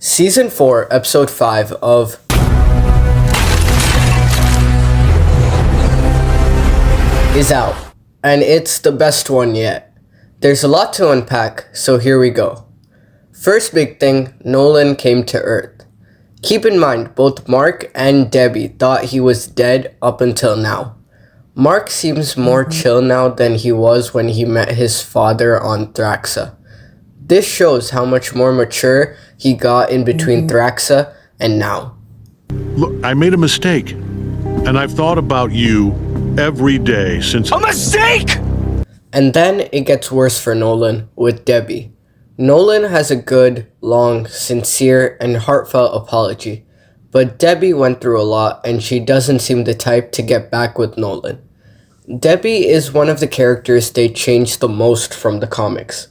Season 4, Episode 5 of is out, and it's the best one yet. There's a lot to unpack, so here we go. First big thing, Nolan came to Earth. Keep in mind, both Mark and Debbie thought he was dead up until now. Mark seems more chill now than he was when he met his father on Thraxa. This shows how much more mature he got in between Thraxa and now. Look, I made a mistake, and I've thought about you every day since— A mistake?! And then it gets worse for Nolan with Debbie. Nolan has a good, long, sincere, and heartfelt apology, but Debbie went through a lot and she doesn't seem the type to get back with Nolan. Debbie is one of the characters they changed the most from the comics.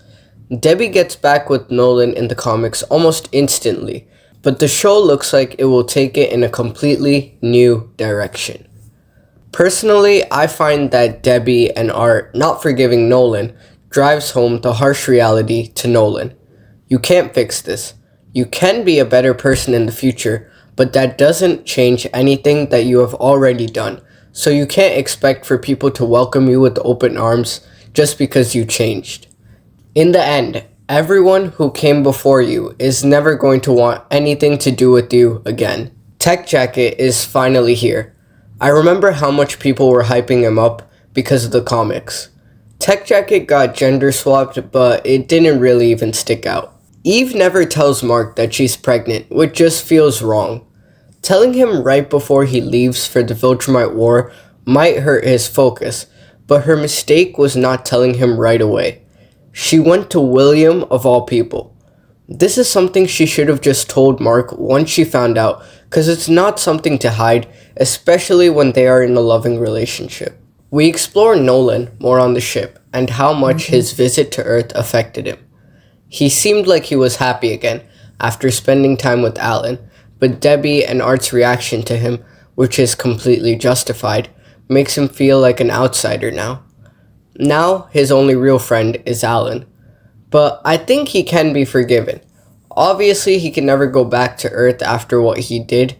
Debbie gets back with Nolan in the comics almost instantly, but the show looks like it will take it in a completely new direction. Personally, I find that Debbie and Art not forgiving Nolan drives home the harsh reality to Nolan. You can't fix this. You can be a better person in the future, but that doesn't change anything that you have already done, so you can't expect for people to welcome you with open arms just because you changed. In the end, everyone who came before you is never going to want anything to do with you again. Tech Jacket is finally here. I remember how much people were hyping him up because of the comics. Tech Jacket got gender swapped, but it didn't really even stick out. Eve never tells Mark that she's pregnant, which just feels wrong. Telling him right before he leaves for the Viltrumite War might hurt his focus, but her mistake was not telling him right away. She went to William of all people. This is something she should have just told Mark once she found out, because it's not something to hide, especially when they are in a loving relationship. We explore Nolan more on the ship and how much his visit to Earth affected him. He seemed like he was happy again after spending time with Alan, but Debbie and Art's reaction to him, which is completely justified, makes him feel like an outsider now. Now, his only real friend is Alan. But I think he can be forgiven. Obviously, he can never go back to Earth after what he did.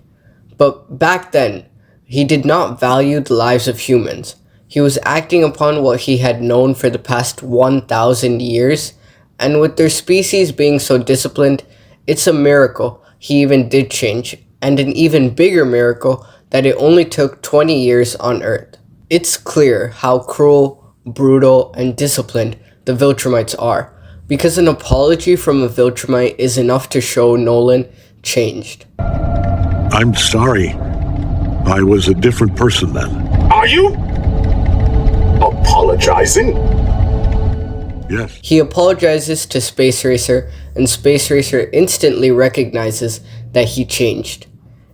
But back then, he did not value the lives of humans. He was acting upon what he had known for the past 1,000 years. And with their species being so disciplined, it's a miracle he even did change. And an even bigger miracle that it only took 20 years on Earth. It's clear how cruel, brutal, and disciplined the Viltrumites are, because an apology from a Viltrumite is enough to show Nolan changed. I'm sorry. I was a different person then. Are you apologizing? Yes. He apologizes to Space Racer, and Space Racer instantly recognizes that he changed.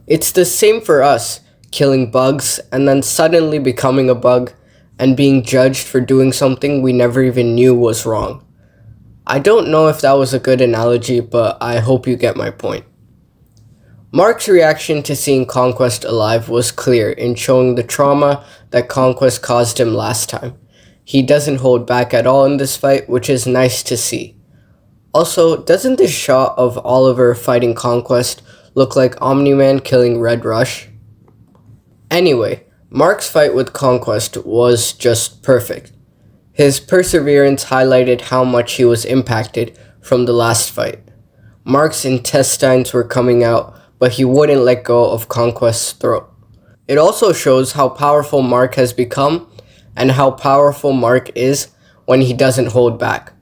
It's the same for us, killing bugs and then suddenly becoming a bug, and being judged for doing something we never even knew was wrong. I don't know if that was a good analogy, but I hope you get my point. Mark's reaction to seeing Conquest alive was clear in showing the trauma that Conquest caused him last time. He doesn't hold back at all in this fight, which is nice to see. Also, doesn't this shot of Oliver fighting Conquest look like Omni-Man killing Red Rush? Anyway, Mark's fight with Conquest was just perfect. His perseverance highlighted how much he was impacted from the last fight. Mark's intestines were coming out, but he wouldn't let go of Conquest's throat. It also shows how powerful Mark has become and how powerful Mark is when he doesn't hold back.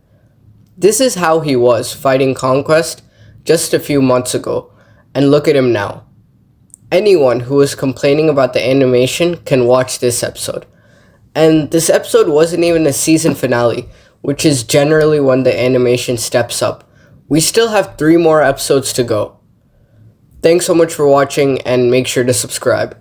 This is how he was fighting Conquest just a few months ago, and look at him now. Anyone who is complaining about the animation can watch this episode. And this episode wasn't even a season finale, which is generally when the animation steps up. We still have 3 more episodes to go. Thanks so much for watching, and make sure to subscribe.